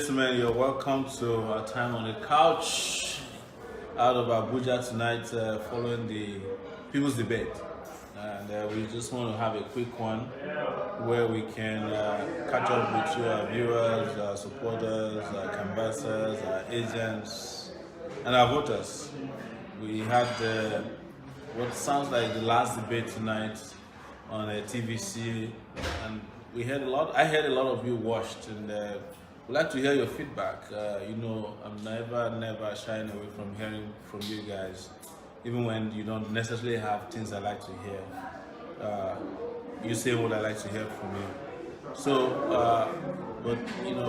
gentlemen, you're welcome to our time on the couch out of Abuja tonight following the People's Debate. And we just want to have a quick one where we can catch up with you, our viewers, our supporters, our canvassers, our agents, and our voters. We had what sounds like the last debate tonight on TVC, and we heard a lot. I heard a lot of you watched, and we'd like to hear your feedback. I'm never shying away from hearing from you guys, even when you don't necessarily have things I like to hear. You say what I like to hear from you. So,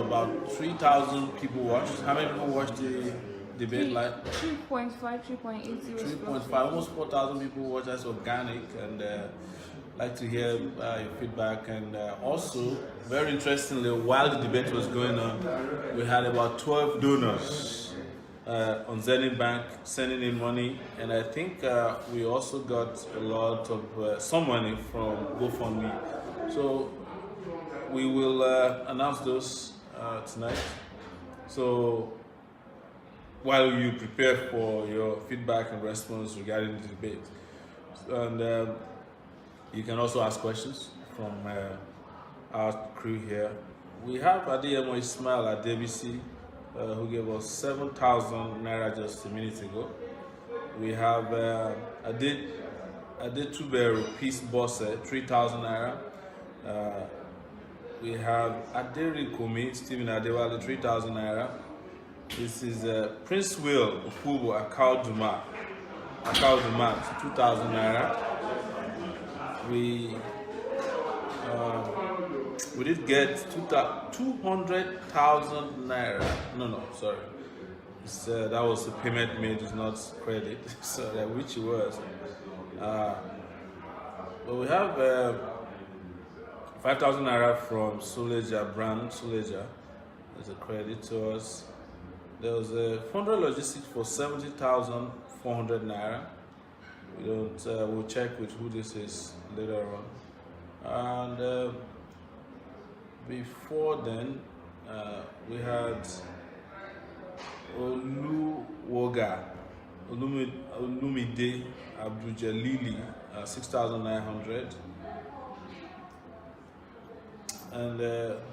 about 3,000 people watched. How many people watched the debate? Like 3.5, 3.8, 3.5, almost 4,000 people watched. That's organic, and like to hear your feedback. And also, very interestingly, while the debate was going on, we had about 12 donors on Zenith Bank sending in money, and I think we also got a lot of some money from GoFundMe. So we will announce those tonight. So while you prepare for your feedback and response regarding the debate, and you can also ask questions from our crew here. We have Adeyemo Ismail at DBC, who gave us 7,000 naira just a minute ago. We have Adetuberu Peace Bosse, 3,000 naira. We have Aderikomi Stephen Adewale, 3,000 naira. This is Prince Will Okubo Akau Dumat, 2,000 naira. We did get 200,000 naira. No, sorry. That was the payment made, is not credit. So which it was. But we have 5,000 naira from Suleja brand. Suleja as a credit to us. There was a Fundra Logistics for 70,400 naira. We'll check with who this is later on. And before then, we had Olumide Abdul-Jalili, 6,900. And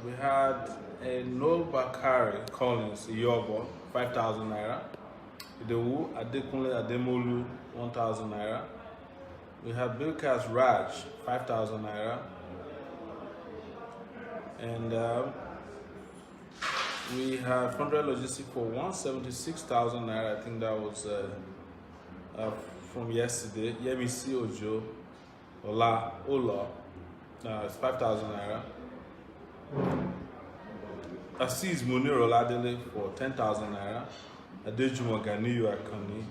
we had Noel Bakari Collins Yobo, 5,000 naira. Idewu Adekunle Ademolu, 1,000 naira. We have Bilkas Raj, 5,000 naira. And we have Fundra Logistics for 176,000 naira. I think that was from yesterday. Yemisi Ojo Ola, it's 5,000 naira. Aziz Munir Oladele for 10,000 naira. Adejumo Ganiyu Akani,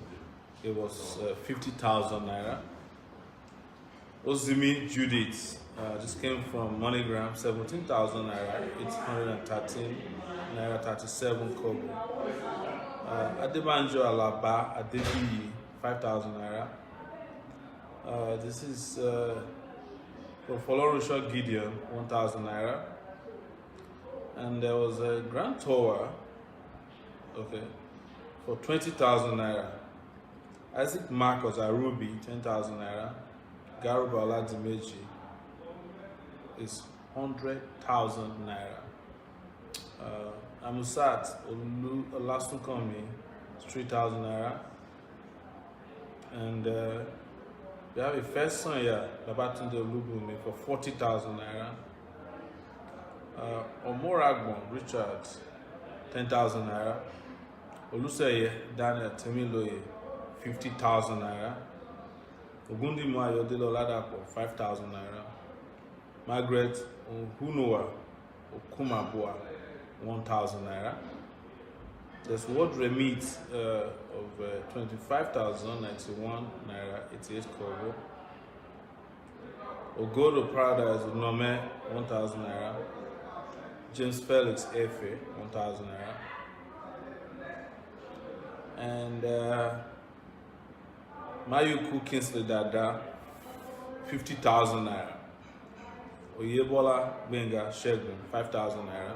it was 50,000 naira. Ozimi Judith just came from MoneyGram, 17,000 naira, 813 naira 37 kobo. Adebanjo Alaba Adebiyi, 5,000 naira. This is from Folorusho Gideon, 1,000 naira. And there was a Grand Tower, for 20,000 naira. Isaac Marcos Arubi, 10,000 naira. Garuba Oladimeji is 100,000 naira. Amusat Olasukomi is 3,000 naira. And we have a first son here, Babatunde Olubumi, for 40,000 naira. Omoragbon Richard, 10,000 naira. Oluseye Daniel Temiloye, 50,000 naira. Ogundimo Ayodele Oladapo, 5,000 naira. Margaret Hunowa Okumabua, 1,000 naira. There's word remit of 25,091 naira 88 kobo. Ogodo Paradise Nome, 1,000 naira. James Felix Efe, 1,000 naira. And Mayuku Kingsley Dada, 50,000 naira. Oyebola Benga Shegun, 5,000 naira.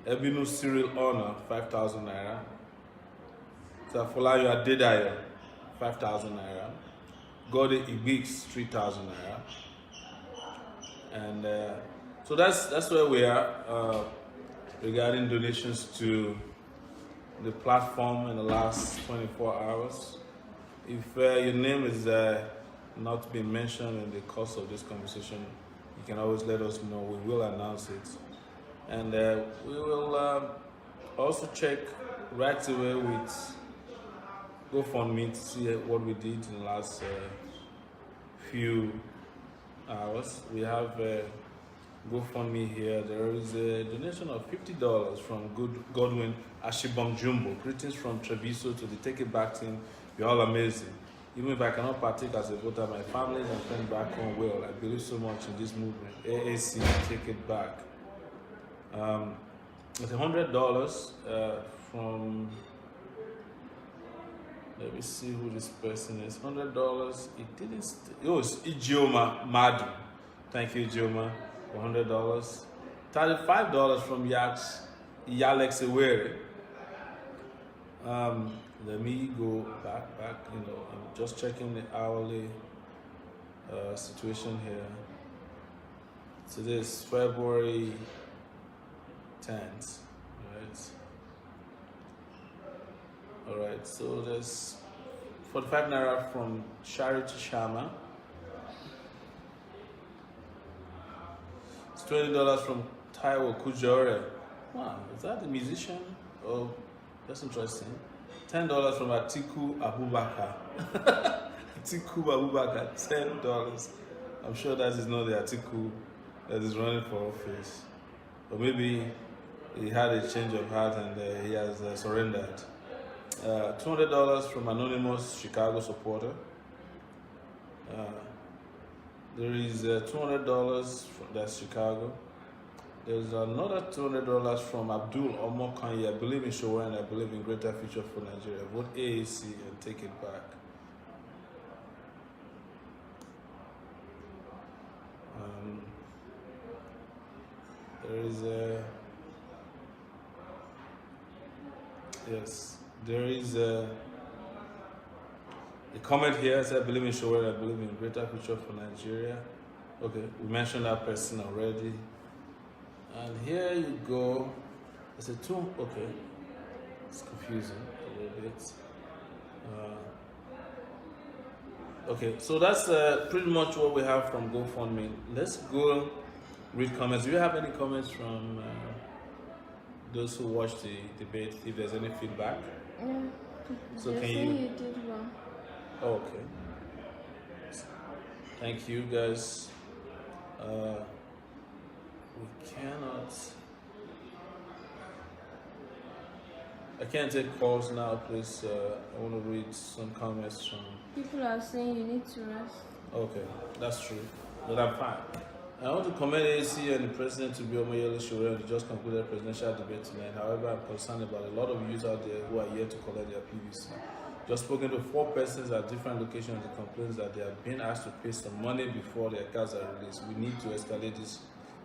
Ebinu Cyril Honor, 5,000 naira. Safolayo Adedayo, 5,000 naira. Gode Ibix, 3,000 naira. And so that's where we are regarding donations to the platform in the last 24 hours. If your name is not being mentioned in the course of this conversation, you can always let us know. We will announce it. And we will also check right away with GoFundMe to see what we did in the last few hours. We have GoFundMe here. There is a donation of $50 from Godwin Ashibom Jumbo. Greetings from Treviso to the Take It Back team. You're all amazing. Even if I cannot partake as a voter, my family and friends back home will. I believe so much in this movement. AAC, Take It Back. It's $100 from, let me see who this person is. $100. It didn't. It was Ijeoma Madu. Thank you, Ijeoma, for $100. $35 from Yalex Ewere. Let me go back. You know, I'm just checking the hourly situation here. So this is February 10th, right? All right. So there's 45 naira from Charity Sharma. It's $20 from Taiwo Kujore. Wow, is that the musician? Oh, that's interesting. $10 from Atiku Abubakar. Atiku Abubakar, $10. I'm sure that is not the Atiku that is running for office. Or maybe he had a change of heart and he has surrendered. $200 from anonymous Chicago supporter. There is $200 from that's Chicago. There's another $200 from Abdul Omar Kanye. I believe in Showa and I believe in greater future for Nigeria. Vote AAC and take it back. There is a comment here. Says, I believe in Showa and I believe in greater future for Nigeria. Okay, we mentioned that person already. And here you go. It's a two. Okay, it's confusing a little bit. Okay, so that's pretty much what we have from GoFundMe. Let's go read comments. Do you have any comments from those who watched the debate? If there's any feedback. Yeah. So They can say you? you did well. Oh, okay. Thank you, guys. We cannot. I can't take calls now, please. I want to read some comments from. People are saying you need to rest. Okay, that's true, but I'm fine. I want to commend AC and the President to be Omoyele Sowore who just concluded presidential debate tonight. However, I'm concerned about a lot of youth out there who are yet to collect their PVC. Just spoken to 4 persons at different locations that complains that they have been asked to pay some money before their cards are released. We need to escalate this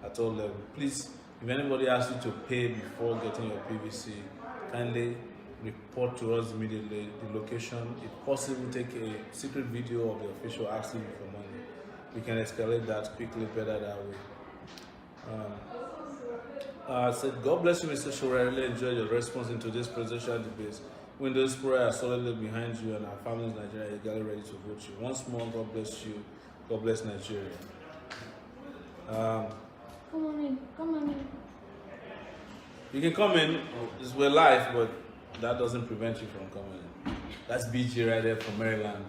at all levels. Please, if anybody asks you to pay before getting your PVC, kindly report to us immediately the location. If possible, take a secret video of the official asking you for money. We can escalate that quickly, better that way. I said, God bless you, Mr. Sowore. I really enjoyed your response into this presidential debate. When those prayer are solidly behind you and our families in Nigeria are eagerly ready to vote you. Once more, God bless you. God bless Nigeria. Come on in. Come on in. You can come in. We're live, but that doesn't prevent you from coming in. That's BG right there from Maryland.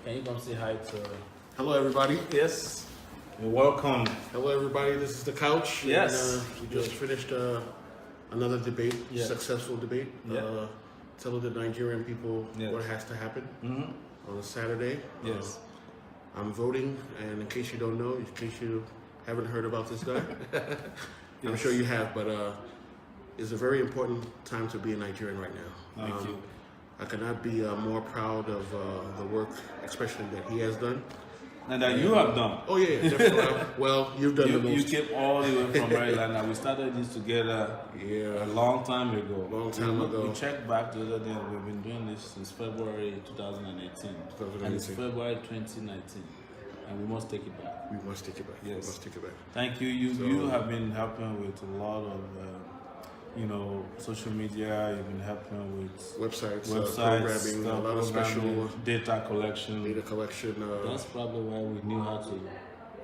Can you come say hi to? Hello, everybody. Yes. You're welcome. Hello, everybody. This is The Couch. Yes. And, we just finished another debate, Yeah. successful debate. Yeah. Telling the Nigerian people Yes. what has to happen Mm-hmm. on a Saturday. Yes. I'm voting, and in case you don't know, in case you haven't heard about this guy, I'm Yes. sure you have, but it's a very important time to be a Nigerian right now. Thank you. I cannot be more proud of the work, especially that he has done. And that you have done. Oh yeah, definitely. Well, you've done the You most. came all the way from Maryland, and we started this together Yeah. a long time ago. Long time ago. We checked back the other day, we've been doing this since February 2018. And it's 2018. February 2019. And we must take it back. We must take it back. Yes. We must take it back. Thank you. You So- have been helping with a lot of, social media. You've been helping with Websites, websites, programming, a lot of special data collection. data collection. That's probably why we knew how to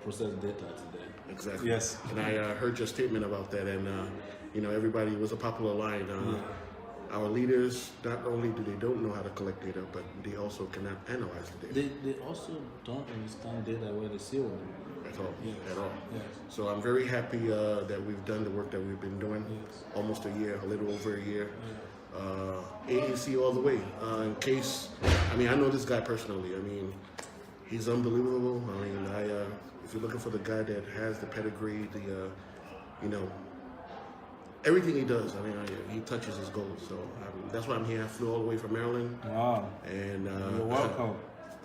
process data today. Exactly. Yes. And I heard your statement about that, and everybody was a popular line. Our leaders, not only do they don't know how to collect data, but they also cannot analyze the data They also don't understand data where they see one. at all. Yes. At all. Yes. So I'm very happy that we've done the work that we've been doing. Yes. Almost a year, a little over a year. AAC all the way. In case, I know this guy personally. He's unbelievable. If you're looking for the guy that has the pedigree, everything he does, he touches his goals. So that's why I'm here. I flew all the way from Maryland, Wow. and You're welcome.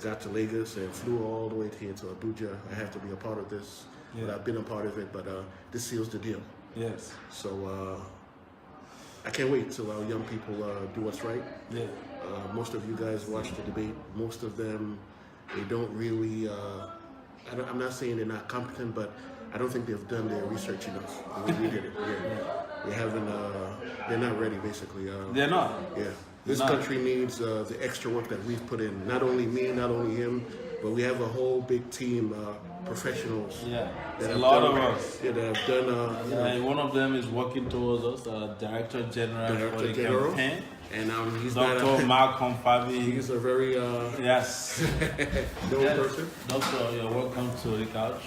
got to Lagos and flew all the way here to Abuja. I have to be a part of this, but Yeah. I've been a part of it. But this seals the deal. Yes. So I can't wait till our young people do what's right. Yeah. Most of you guys watch the debate. Most of them, they don't really. I'm not saying they're not competent, but I don't think they've done their research enough. The way we did it. Yeah. They haven't. They're not ready, basically. They're not. Yeah. This Not- country needs the extra work that we've put in. Not only me, not only him, but we have a whole big team, professionals. Yeah. that A have lot done- of us. Yeah, that have done. One of them is working towards us, Director General for Director the General. campaign, And he's Dr. not. Malcolm Fabi. He's a very Yes. known Yes. person. Doctor, you're welcome to the couch.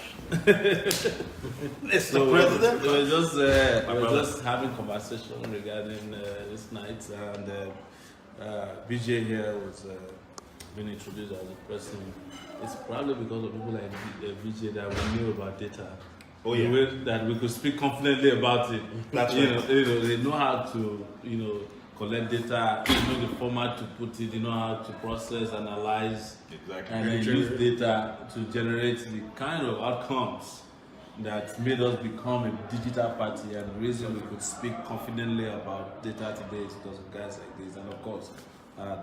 Mr. So President. we were brother. just having conversation regarding this night, and BJ here was being introduced as the president. It's probably because of people like BJ that we knew about data. Oh, yeah. That we could speak confidently about it. That's you right. know, they know how to collect data. They know the format to put it. They know how to process, analyze, Exactly. and then use data to generate the kind of outcomes that made us become a digital party. And the reason we could speak confidently about data today is because of guys like this, and of course,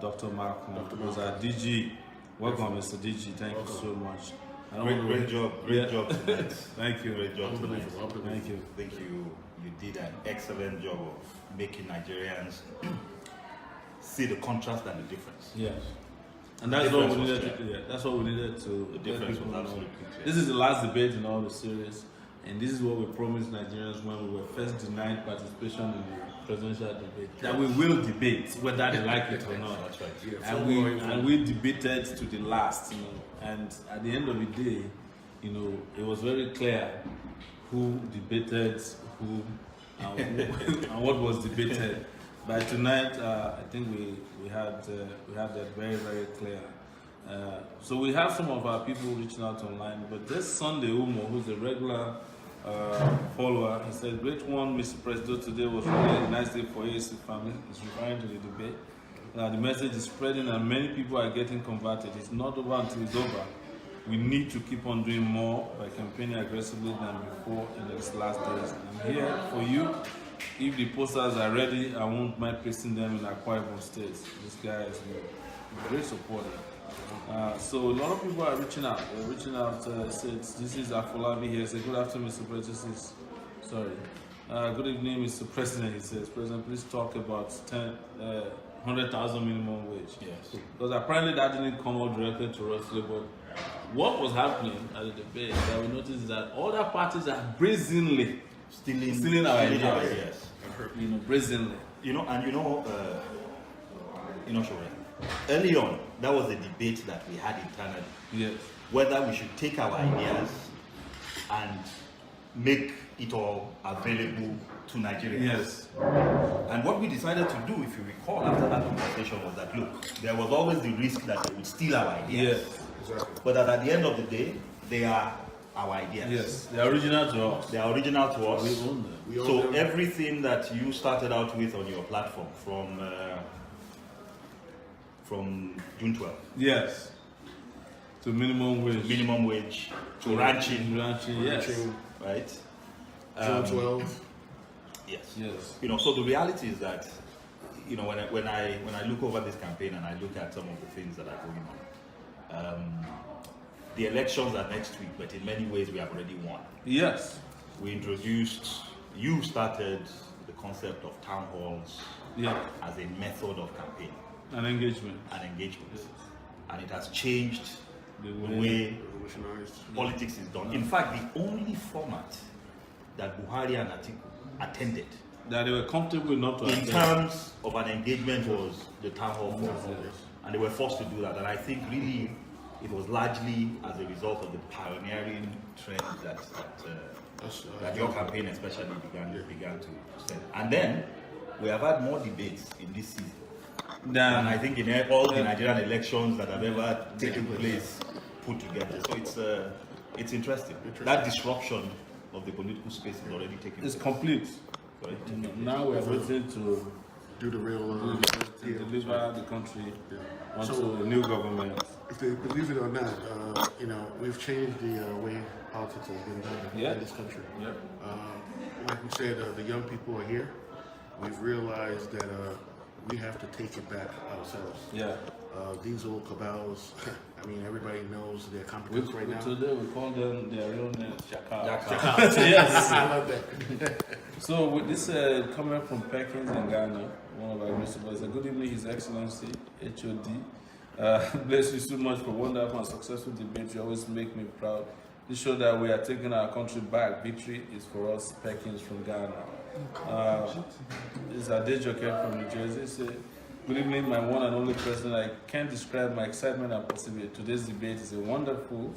Dr. Malcolm, who's our DG. Welcome, Mr. DG. Thank you so much. I don't want to- Great job. Great job tonight. Thank you. Great job tonight. Thank you. I think you did an excellent job of making Nigerians see the contrast and the difference. Yes. And that's what we difference needed was to. Yeah, that's what we needed to. The let difference people was know. absolutely clear. This is the last debate in all the series, and this is what we promised Nigerians when we were first denied participation in the presidential debate. That we will debate whether they like it or not. That's right. Yeah, And we debated to the last, and at the end of the day, it was very clear who debated who and what was debated. By tonight, I think we had that very, very clear. So we have some of our people reaching out online, but this Sunday Umo, who's a regular follower, he said, "Great one, Mr. President. Today was really a nice day for AAC family." He's referring to the debate. The message is spreading, and many people are getting converted. It's not over until it's over. We need to keep on doing more by campaigning aggressively than before in these last days. I'm here for you. If the posters are ready, I won't mind placing them in Akwa Ibom State. This guy is a great supporter. So a lot of people are reaching out. They're reaching out. Says, this is Afolabi here. Say, good afternoon, Mr. President. Good evening, Mr. President. He says, President, please talk about 100,000 minimum wage. Yes. Because apparently that didn't come out directly to us, but what was happening at the debate that we noticed is that other parties are brazenly stealing our ideas. Brazenly. Sure. Early on, that was the debate that we had internally. Yes. Whether we should take our ideas and make it all available to Nigerians. Yes. And what we decided to do, if you recall, after that conversation was that, look, there was always the risk that they would steal our ideas. Yes. Exactly. But that at the end of the day, they are our ideas. Yes. They are original to us. They are original to us. We own them. We own So them. everything that you started out with on your platform from June 12th, Yes. to minimum wage, to ranching, yes. right? June 12. Yes. Yes. You know, so the reality is that, you know, when I look over this campaign and I look at some of the things that are going on, the elections are next week, but in many ways we have already won. Yes. You started the concept of town halls as a method of campaign and engagement. Yes. And it has changed the way politics is done. In fact, the only format that Buhari and Atiku attended that they were comfortable enough to in terms of an engagement was the town hall forum. And they were forced to do that. And I think really it was largely as a result of the pioneering trend that your campaign especially began to set. And then we have had more debates in this season than I think in all the Nigerian elections that have ever taken place put together. So it's interesting. That disruption of the political space is already taking place. It's complete. Now we are waiting to do the real deliver the country onto a new government. If they believe it or not, you know, we've changed the way politics has been done in this country. Like we said, the young people are here. We've realized that we have to take it back ourselves. These old cabals, I mean, everybody knows their competence right now. Today we call them their real name, Chakal. Yes, I love that. So with this comment from Perkins in Ghana, one of our principals, good evening, His Excellency, HOD. Bless you so much for wonderful and successful debate. You always make me proud. This shows that we are taking our country back. Victory is for us, Perkins from Ghana. This is Adejoke from New Jersey. Say, good evening, my one and only president. I can't describe my excitement and possibility. Today's debate is a wonderful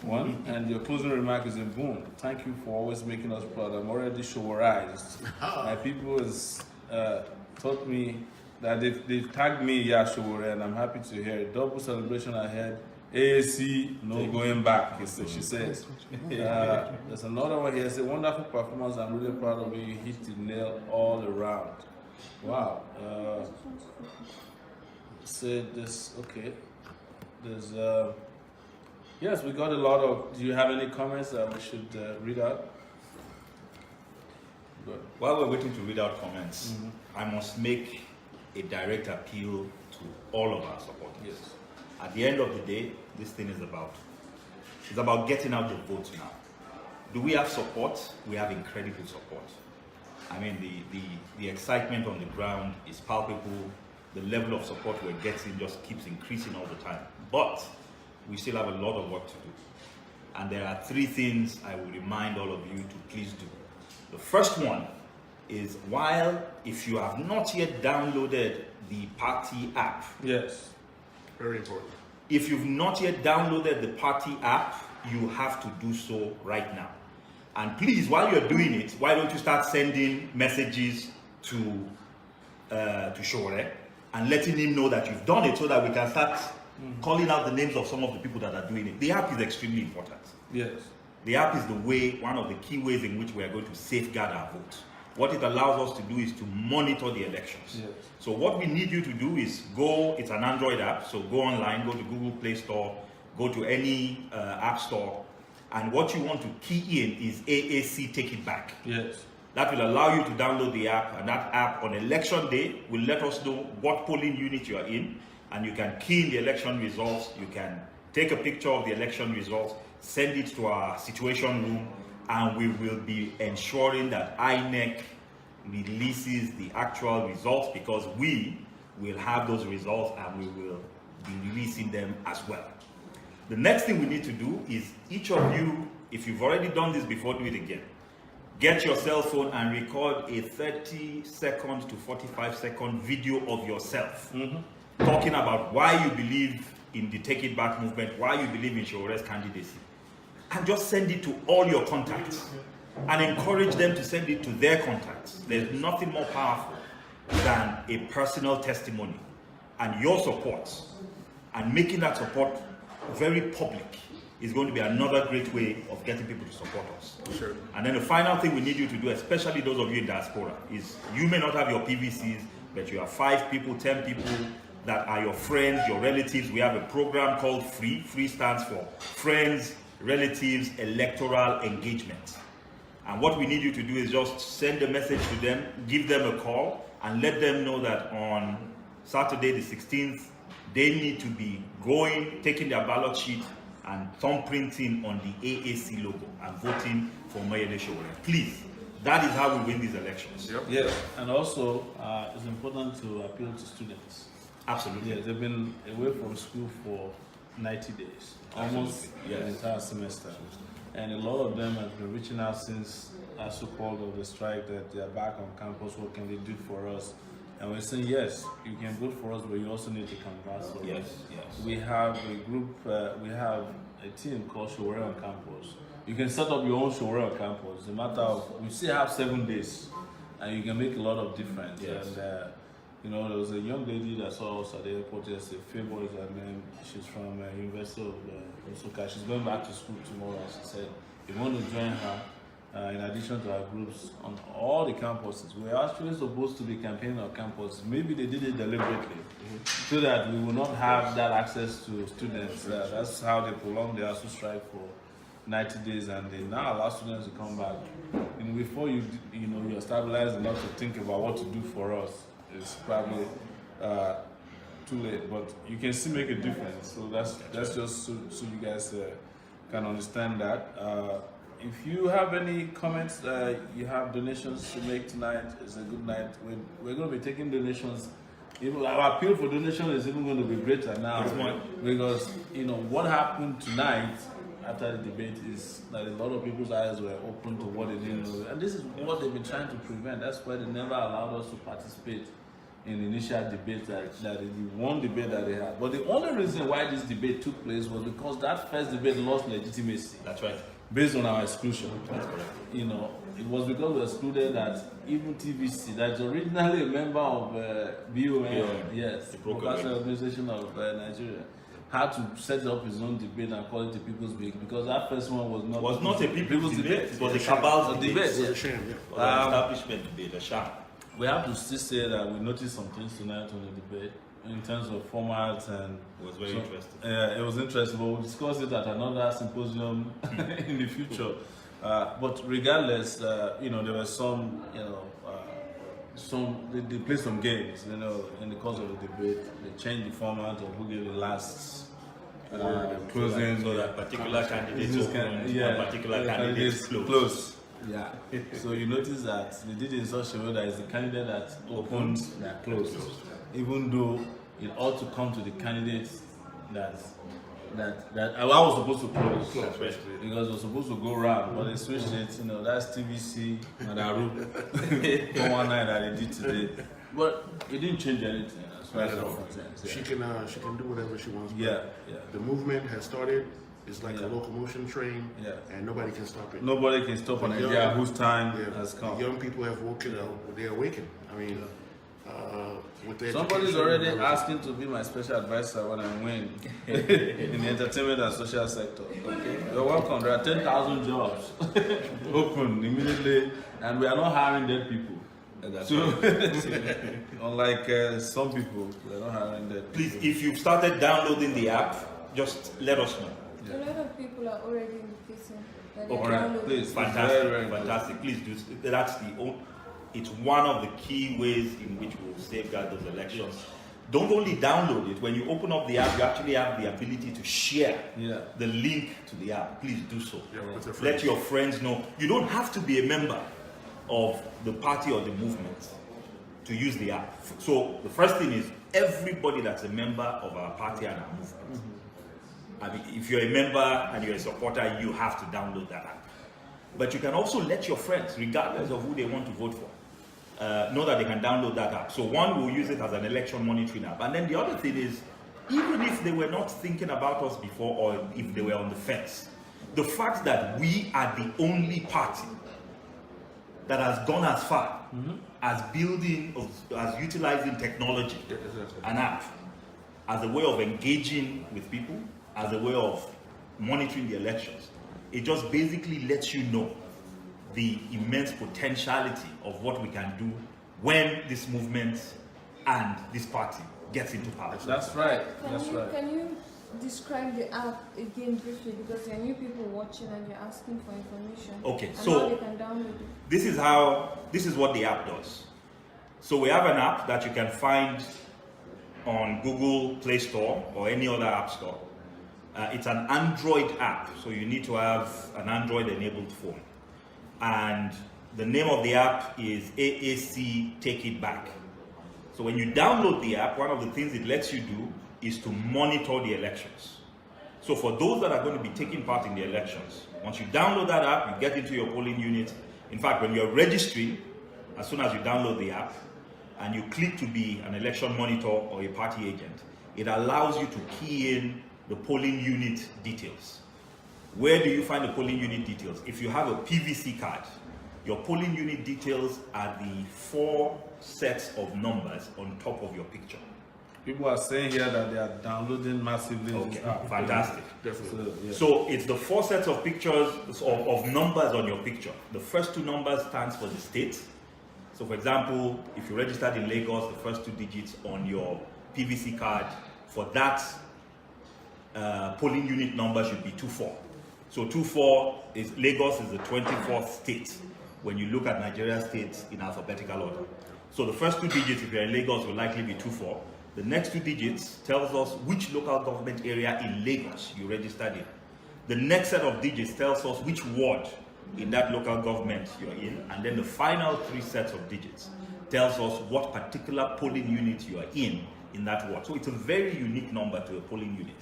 one, and your closing remark is a boom. Thank you for always making us proud. I'm already showerized. My people has taught me that they've tagged me Yashowore, and I'm happy to hear it. Double celebration ahead. AAC, no going back, she says. There's another one here. It's a wonderful performance. I'm really proud of you. You hit the nail all around. Wow. Said this, okay. There's, yes, we got a lot of, do you have any comments that we should read out? Good. While we're waiting to read out comments, I must make a direct appeal to all of our supporters. Yes. At the end of the day, this thing is about getting out the votes now. Do we have support? We have incredible support. I mean, the excitement on the ground is palpable. The level of support we're getting just keeps increasing all the time. But we still have a lot of work to do. And there are 3 things I will remind all of you to please do. The first one is if you have not yet downloaded the party app. Yes. Very important. If you've not yet downloaded the party app, you have to do so right now. And please, while you're doing it, why don't you start sending messages to Shore and letting him know that you've done it so that we can start calling out the names of some of the people that are doing it. The app is extremely important. Yes. The app is one of the key ways in which we are going to safeguard our vote. What it allows us to do is to monitor the elections. Yes. So what we need you to do is it's an Android app, so go online, go to Google Play Store, go to any app store, and what you want to key in is AAC Take It Back. Yes. That will allow you to download the app, and that app on election day will let us know what polling unit you are in, and you can key in the election results, you can take a picture of the election results, send it to our situation room, and we will be ensuring that INEC releases the actual results, because we will have those results and we will be releasing them as well. The next thing we need to do is each of you, if you've already done this before, do it again. Get your cell phone and record a 30-second to 45-second video of yourself talking about why you believe in the Take It Back movement, why you believe in Shore's candidacy. And just send it to all your contacts and encourage them to send it to their contacts. There's nothing more powerful than a personal testimony, and your support and making that support very public is going to be another great way of getting people to support us. Sure. And then the final thing we need you to do, especially those of you in diaspora, is you may not have your PVCs, but you have 5 people, 10 people, that are your friends, your relatives. We have a program called FREE. FREE stands for Friends, Relatives, Electoral Engagement. And what we need you to do is just send a message to them, give them a call, and let them know that on Saturday the 16th, they need to be going, taking their ballot sheet and thumbprinting on the AAC logo and voting for Mayede Sowore. Please, that is how we win these elections. Yep. Yes, and also it's important to appeal to students. Absolutely. Yeah, they've been away from school for 90 days, almost Yes. an entire semester. And a lot of them have been reaching out since so-called of the strike that they are back on campus. What can they do for us? And we're saying, yes, you can vote for us, but you also need to canvass for Yes, us. yes. We have a group, we have a team called Sowore on Campus. You can set up your own Sowore on Campus. It's a matter of, we still have 7 days, and you can make a lot of difference. Yes. And, you know, there was a young lady that saw us at the airport yesterday. Favor is her name. She's from University of Nsukka. She's going back to school tomorrow. And she said, if you want to join her, in addition to our groups on all the campuses, we're actually supposed to be campaigning on campus. Maybe they did it deliberately so that we will not have that access to students. That's how they prolonged the ASU strike for 90 days, and they now allow students to come back. And before you're stabilized enough to think about what to do for us, it's probably too late. But you can still make a difference. So that's just so you guys can understand that. If you have any comments, you have donations to make tonight, it's a good night. We're going to be taking donations. Even our appeal for donation is even going to be greater now, because what happened tonight after the debate is that a lot of people's eyes were open to what they didn't know, and this is what they've been trying to prevent. That's why they never allowed us to participate in the initial debate that the one debate that they had. But the only reason why this debate took place was because that first debate lost legitimacy. That's right. Based on our exclusion. That's correct. It was because we excluded that even TVC, that's originally a member of BON, yes, the Broadcasting Organization of Nigeria, had to set up his own debate and call it the People's Debate, because that first one was not a people's debate. It was a Yes. cabal debate. Debate, It was a yes. sham, yeah. It was an establishment debate, a sham. We have to still say that we noticed some things tonight on the debate in terms of format, and It was very interesting. Yeah, it was interesting. But we'll discuss it at another symposium in the future. But regardless, there were some, they played some games, in the course of the debate. They changed the format of who gave the last closing. So that particular candidates opened, one particular candidates closed. Yeah. So you notice that they did it in such a way that it's the candidate that opened that closed. Even though it ought to come to the candidates that I was supposed to close. That's right. Because it was supposed to go round, but they switched it, that's TVC and Aru 419 that they did today. But it didn't change anything as far as I'm concerned. She can do whatever she wants. but Yeah. The movement has started. It's like a locomotion train, Yeah. and nobody can stop it. Nobody can stop an The idea young- whose time Yeah, has the come. young people have woken up. They're awakened. I mean, with the Somebody's education, already everything. asking to be my special advisor when I win in the entertainment and social sector. Okay, you're welcome. There are 10,000 jobs open immediately, and we are not hiring dead people. That's So, right. unlike some people, we're not hiring dead Please, people. if you've started downloading the app, just let us know. A lot of people are already indicating that they Okay. download Please. it. Fantastic, Very, very good. fantastic. Please do. It's one of the key ways in which we will safeguard those elections. Don't only download it. When you open up the app, you actually have the ability to share Yeah. the link to the app. Please do so. Yeah, with your Let friends. your friends know. You don't have to be a member of the party or the movement to use the app. So the first thing is everybody that's a member of our party and our movement. I mean, if you're a member and you're a supporter, you have to download that app. But you can also let your friends, regardless of who they want to vote for, know that they can download that app. So one will use it as an election monitoring app. And then the other thing is, even if they were not thinking about us before, or if they were on the fence, the fact that we are the only party that has gone as far as as utilizing technology, an app, as a way of engaging with people, as a way of monitoring the elections, it just basically lets you know the immense potentiality of what we can do when this movement and this party gets into power. That's right. That's right. Can you describe the app again briefly, because there are new people watching and you're asking for information. Okay, and so how they can download it. this is what the app does. So we have an app that you can find on Google Play Store or any other app store. It's an Android app, so you need to have an Android enabled phone. And the name of the app is AAC Take It Back. So when you download the app, one of the things it lets you do is to monitor the elections. So for those that are going to be taking part in the elections, once you download that app, you get into your polling unit. In fact, when you're registering, as soon as you download the app and you click to be an election monitor or a party agent, it allows you to key in the polling unit details. Where do you find the polling unit details? If you have a PVC card, your polling unit details are the 4 sets of numbers on top of your picture. People are saying here that they are downloading massively. Okay, fantastic. Definitely. So it's the 4 sets of pictures of numbers on your picture. The first 2 numbers stands for the state. So for example, if you registered in Lagos, the first 2 digits on your PVC card for that polling unit number should be 24. So 24 is Lagos is the 24th state when you look at Nigeria states in alphabetical order. So the first 2 digits, if you're in Lagos, will likely be 24. The next 2 digits tells us which local government area in Lagos you registered in. The next set of digits tells us which ward in that local government you're in. And then the final 3 sets of digits tells us what particular polling unit you are in that ward. So it's a very unique number to a polling unit.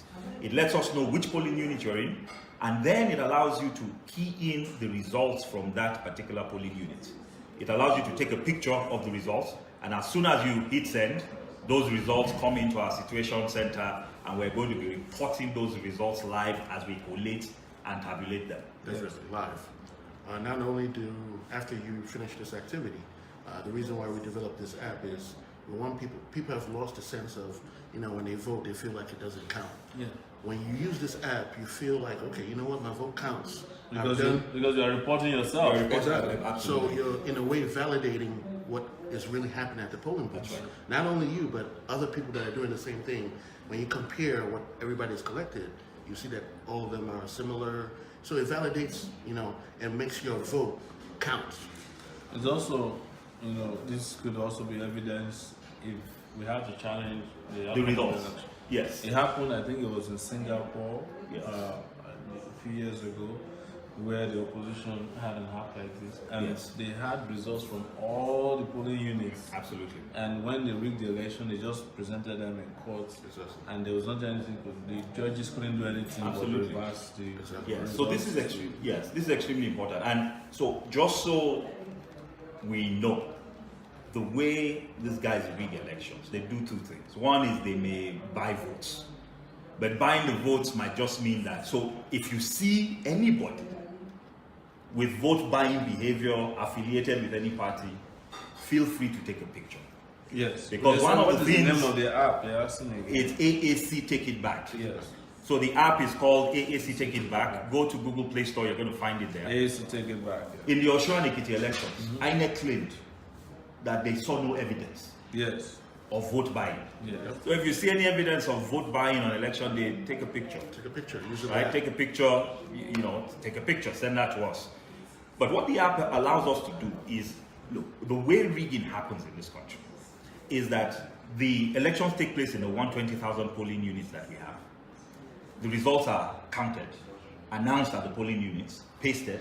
It lets us know which polling unit you're in, and then it allows you to key in the results from that particular polling unit. It allows you to take a picture of the results, and as soon as you hit send, those results come into our situation center, and we're going to be reporting those results live as we collate and tabulate them. Definitely live. Not only do, after you finish this activity, the reason why we developed this app is people have lost a sense of, when they vote, they feel like it doesn't count. Yeah. When you use this app, you feel like, okay, you know what, my vote counts. Because you're reporting yourself. Exactly. So Absolutely. you're in a way validating what is really happening at the polling booth. Right. Not only you, but other people that are doing the same thing. When you compare what everybody's collected, you see that all of them are similar. So it validates, and makes your vote count. It's also, this could also be evidence if we have to challenge The results. election. Yes. It happened, I think it was in Singapore Yes. a few years ago, where the opposition had an app like this, and Yes. they had results from all the polling units. Absolutely. And when they rigged the election, they just presented them in court, and there was not anything. The judges couldn't do anything Absolutely. but reverse the Yes. So this is extremely important. And so just so we know, the way these guys rig elections, they do 2 things. One is they may buy votes, but buying the votes might just mean that. So if you see anybody with vote buying behavior affiliated with any party, feel free to take a picture. Yes, Because one of what the is things- the name of the app? They're asking again. It's AAC Take It Back. Yes, So the app is called AAC Take It Back. Go to Google Play Store, you're going to find it there. AAC Take It Back. In the Osun and Ekiti elections, INEC claimed that they saw no evidence Yes, of vote buying. yes. So if you see any evidence of vote buying on election day, take a picture. Take a picture. Use the Right? app. Take a picture, take a picture, send that to us. But what the app allows us to do is, look, the way rigging happens in this country is that the elections take place in the 120,000 polling units that we have. The results are counted, announced at the polling units, pasted,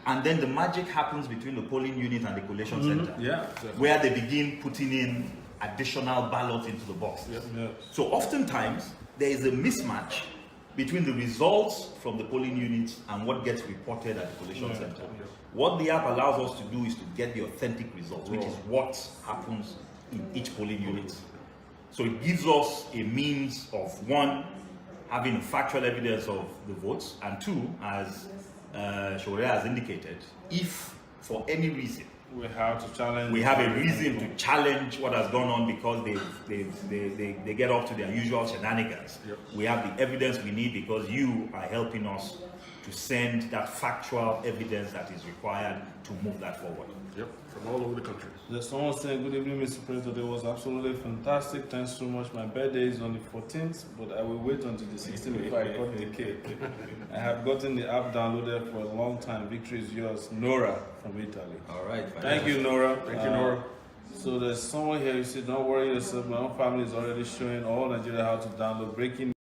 and then the magic happens between the polling unit and the collation center, Yeah. where they begin putting in additional ballots into the boxes. Yes. So oftentimes there is a mismatch between the results from the polling units and what gets reported at the collation center. What the app allows us to do is to get the authentic results, which is what happens in each polling unit. So it gives us a means of, 1, having factual evidence of the votes, and 2, as Shore has indicated, if for any reason We have to challenge. we have a reason to challenge what has gone on because they get up to their usual shenanigans, we have the evidence we need because you are helping us to send that factual evidence that is required to move that forward. Yep, from all over the country. There's someone saying, good evening, Mr. President. It was absolutely fantastic. Thanks so much. My birthday is on the 14th, but I will wait until the 16th before I cut the cake. I have gotten the app downloaded for a long time. Victory is yours. Nora from Italy. All right. Thank you, Nora. Thank you, Nora. So there's someone here, you said, don't worry yourself. My own family is already showing all Nigeria how to download breaking